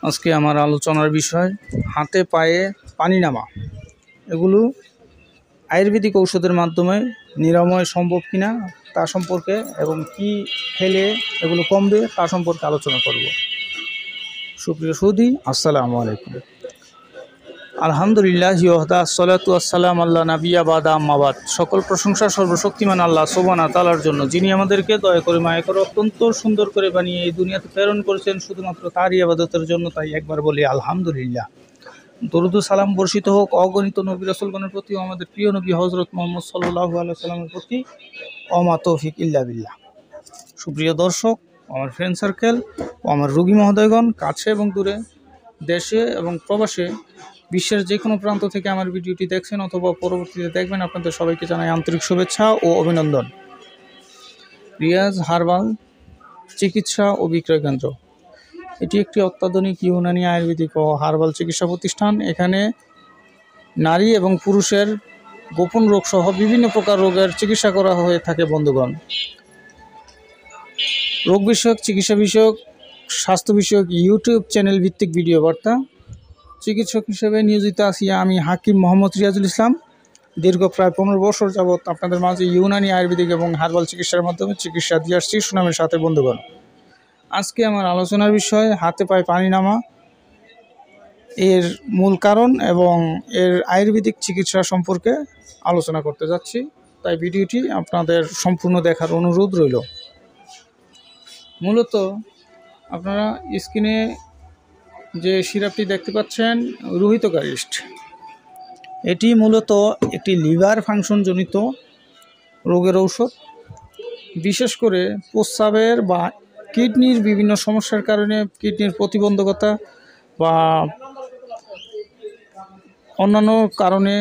আজকে আমার আলোচনার বিষয় হাতে পায়ে পানি নামা। এগুলো আয়ুর্বেদিক ঔষধের মাধ্যমে নিরাময় সম্ভব কিনা তা সম্পর্কে এবং কি খেলে এগুলো কমবে তা সম্পর্কে আলোচনা করব। সুপ্রিয় সুধী, আসসালামু আলাইকুম। আলহামদুলিল্লাহ ওয়াহদা আসসালাতু ওয়াসসালাম আল্লাহ নাবিয়া বাদা আম্মাবাদ। সকল প্রশংসা সর্বশক্তিমান আল্লাহ সুবহানাহু ওয়া তাআলার জন্য, যিনি আমাদেরকে দয়া করে মায়া করে অত্যন্ত সুন্দর করে বানিয়ে এই দুনিয়াতে প্রেরণ করেছেন শুধুমাত্র তারই ইবাদতের জন্য। তাই একবার বলি আলহামদুলিল্লাহ। দরুদ ও সালাম বর্ষিত হোক অগণিত নবী রাসূলগণের প্রতি, আমাদের প্রিয় নবী হযরত মুহাম্মদ সাল্লাল্লাহু আলাইহি ওয়াসাল্লামের প্রতি। ওমা তৌফিক ইল্লা বিল্লাহ। সুপ্রিয় দর্শক, আমার ফ্রেন্ড সার্কেল ও আমার রোগী মহোদয়গণ, কাছে এবং দূরে, দেশে এবং প্রবাসে, বিশ্বের যে কোনো প্রান্ত থেকে আমার ভিডিওটি দেখছেন অথবা পরবর্তীতে দেখবেন, আপনাদের সবাইকে জানাই আন্তরিক শুভেচ্ছা ও অভিনন্দন। রিয়াজ হার্বাল চিকিৎসা ও বিক্রয় কেন্দ্র এটি একটি অত্যাধুনিক ইউনানি আয়ুর্বেদিক ও হার্বাল চিকিৎসা প্রতিষ্ঠান। এখানে নারী এবং পুরুষের গোপন রোগ সহ বিভিন্ন প্রকার রোগের চিকিৎসা করা হয়ে থাকে। বন্ধুগণ, রোগ বিষয়ক, চিকিৎসা বিষয়ক, স্বাস্থ্য বিষয়ক ইউটিউব চ্যানেল ভিত্তিক ভিডিও বার্তা। চিকিৎসক হিসেবে নিয়োজিত আছি আমি হাকিম মোহাম্মদ রিয়াজুল ইসলাম। দীর্ঘ প্রায় 15 বছর যাবৎ আপনাদের মাঝে ইউনানি আয়ুর্বেদিক এবং হার্বাল চিকিৎসার মাধ্যমে চিকিৎসা দিয়ে আসছি সুনামের সাথে। বন্ধুগণ, আজকে আমার আলোচনার বিষয় হাতে পায়ে পানি নামা, এর মূল কারণ এবং এর আয়ুর্বেদিক চিকিৎসা সম্পর্কে আলোচনা করতে যাচ্ছি। তাই ভিডিওটি আপনাদের সম্পূর্ণ দেখার অনুরোধ রইল। মূলত আপনারা স্ক্রিনে যে সিরাপটি দেখতে পাচ্ছেন, রোহিতকারিস্ট, এটি মূলত একটি লিভার ফাংশনজনিত রোগের ঔষধ। বিশেষ করে প্রস্রাবের বা কিডনির বিভিন্ন সমস্যার কারণে, কিডনির প্রতিবন্ধকতা বা অন্যান্য কারণে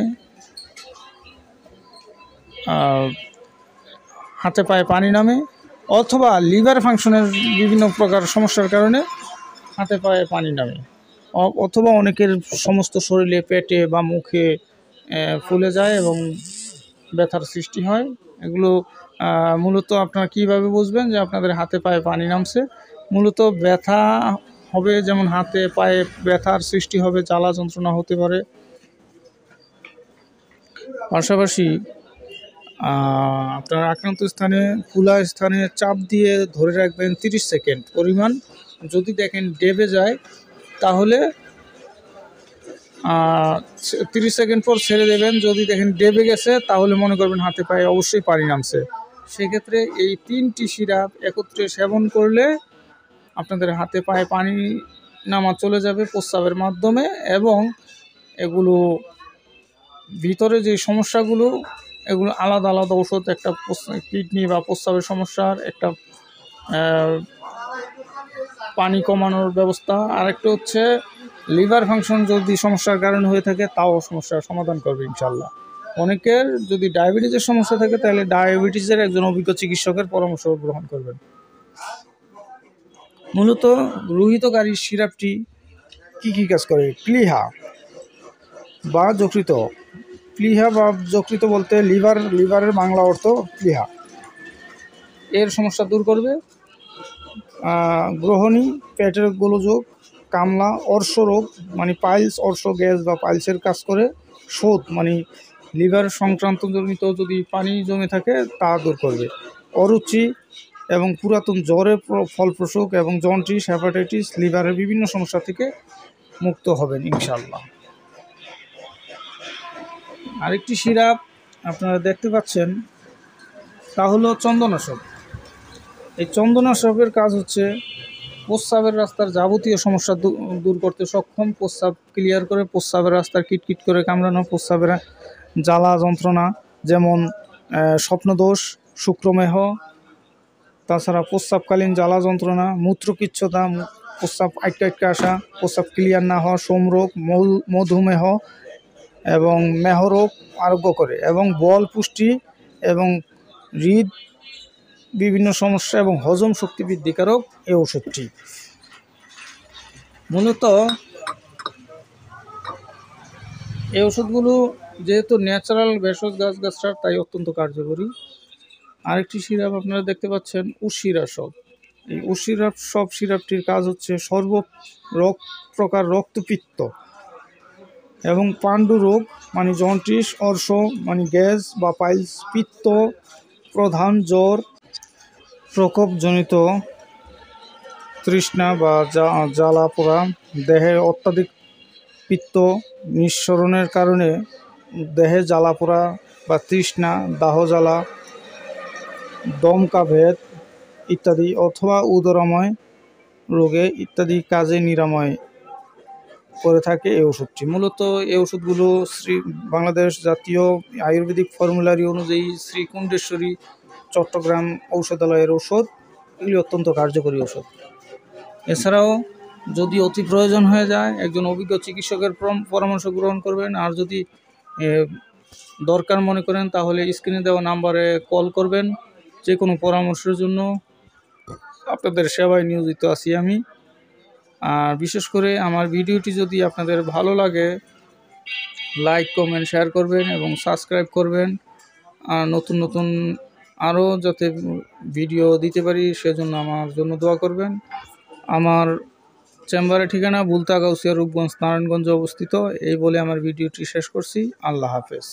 হাতে পায়ে পানি নামে, অথবা লিভার ফাংশনের বিভিন্ন প্রকার সমস্যার কারণে হাতে পায়ে পানি নামে, অথবা অনেকের সমস্ত শরীরে, পেটে বা মুখে ফুলে যায় এবং ব্যথার সৃষ্টি হয়। এগুলো মূলত আপনারা কীভাবে বুঝবেন যে আপনাদের হাতে পায়ে পানি নামছে? মূলত ব্যথা হবে, যেমন হাতে পায়ে ব্যথার সৃষ্টি হবে, জ্বালা যন্ত্রণা হতে পারে। পাশাপাশি আপনার আক্রান্ত স্থানে, ফুলা স্থানে চাপ দিয়ে ধরে রাখবেন 30 সেকেন্ড পরিমাণ। যদি দেখেন ডেবে যায় তাহলে 30 সেকেন্ড পর ছেড়ে দেবেন। যদি দেখেন ডেবে গেছে তাহলে মনে করবেন হাতে পায়ে অবশ্যই পানি নামছে। সেক্ষেত্রে এই 3টি সিরাপ একত্রে সেবন করলে আপনাদের হাতে পায়ে পানি নামা চলে যাবে প্রস্রাবের মাধ্যমে, এবং এগুলো ভিতরে যে সমস্যাগুলো, এগুলো আলাদা আলাদা ওষুধ, একটা কিডনি বা প্রস্রাবের সমস্যার একটা পানি কমানোর ব্যবস্থা, আরেকটা হচ্ছে লিভার ফাংশন যদি সমস্যার কারণে হয়ে থাকে তাও সমস্যার সমাধান করবে ইনশাল্লাহ। অনেকের যদি ডায়াবেটিসের সমস্যা থাকে তাহলে ডায়াবেটিসের একজন অভিজ্ঞ চিকিৎসকের পরামর্শ গ্রহণ করবেন। মূলত রোহিতকারী সিরাপটি কি কাজ করে? প্লীহা বা যকৃত, প্লীহা বা যকৃত বলতে লিভারের বাংলা অর্থ প্লীহা, এর সমস্যা দূর করবে। গ্রহণী, পেটের গোলযোগ, কামলা, অর্শ রোগ মানে পাইলস, অর্শ গ্যাস বা পাইলসের কাজ করে। শোধ মানে লিভার সংক্রান্ত জনিত যদি পানি জমে থাকে তা দূর করবে। অরুচি এবং পুরাতন জ্বরের ফলপ্রসূ এবং জন্ডিস, হেপাটাইটিস, লিভারের বিভিন্ন সমস্যা থেকে মুক্ত হবেন ইনশাল্লাহ। আরেকটি সিরাপ আপনারা দেখতে পাচ্ছেন, তা হলো চন্দনাশক। এই চন্দনাশকের কাজ হচ্ছে প্রস্রাবের রাস্তার যাবতীয় সমস্যা দূর করতে সক্ষম। প্রস্রাব ক্লিয়ার করে, প্রস্রাবের রাস্তার কিটকিট করে কামড়ানো, প্রস্রাবের জ্বালা যন্ত্রণা, যেমন স্বপ্নদোষ, শুক্রমেহ, তাছাড়া প্রস্রাবকালীন জ্বালা যন্ত্রণা, মূত্রকিচ্ছতা, প্রস্রাব আটকে আসা, প্রস্রাব ক্লিয়ার না হওয়া, সোমরোগ, মধুমেহ এবং মেহরোগ আরোগ্য করে, এবং বল, পুষ্টি এবং হৃদ বিভিন্ন সমস্যা এবং হজম শক্তি বৃদ্ধিকারক এই ওষুধটি। মূলত এই ওষুধগুলো যেহেতু ন্যাচারাল ভেষজ গাছগাছড়ার, তাই অত্যন্ত কার্যকরী। আরেকটি সিরাপ আপনারা দেখতে পাচ্ছেন, উশিরাসক। এই ও সিরাপ সব সিরাপটির কাজ হচ্ছে প্রকার রক্তপিত্ত এবং পাণ্ডু রোগ মানে জন্ডিস, অর্শ মানে গ্যাস বা পাইলস, পিত্ত প্রধান জ্বর, প্রকোপজনিত তৃষ্ণা বা জ্বালা পোড়া, দেহে অত্যাধিক পিত্ত নিঃসরণের কারণে দেহে জ্বালা পোড়া বা তৃষ্ণা, দাহ জ্বালা, দমকাভেদ ইত্যাদি, অথবা উদরময় রোগে ইত্যাদি কাজে নিরাময় করে থাকে এই ওষুধটি। মূলত এই ওষুধগুলো বাংলাদেশ জাতীয় আয়ুর্বেদিক ফর্মুলারি অনুযায়ী শ্রী কুণ্ডেশ্বরী চট্টগ্রাম ঔষধালয়ের ওষুধ। এগুলি অত্যন্ত কার্যকরী ওষুধ। এছাড়াও যদি অতি প্রয়োজন হয়ে যায় একজন অভিজ্ঞ চিকিৎসকের পরামর্শ গ্রহণ করবেন। আর যদি দরকার মনে করেন তাহলে স্ক্রিনে দেওয়া নাম্বারে কল করবেন। যে কোনো পরামর্শের জন্য আপনাদের সেবায় নিয়োজিত আছি আমি। আর বিশেষ করে আমার ভিডিওটি যদি আপনাদের ভালো লাগে লাইক, কমেন্ট, শেয়ার করবেন এবং সাবস্ক্রাইব করবেন। আর নতুন নতুন আরও যাতে ভিডিও দিতে পারি সেজন্য আমার জন্য দোয়া করবেন। আমার চেম্বারের ঠিকানা বুলতা গাউসিয়া, রূপগঞ্জ, নারায়ণগঞ্জে অবস্থিত। এই বলে আমার ভিডিওটি শেষ করছি। আল্লাহ হাফেজ।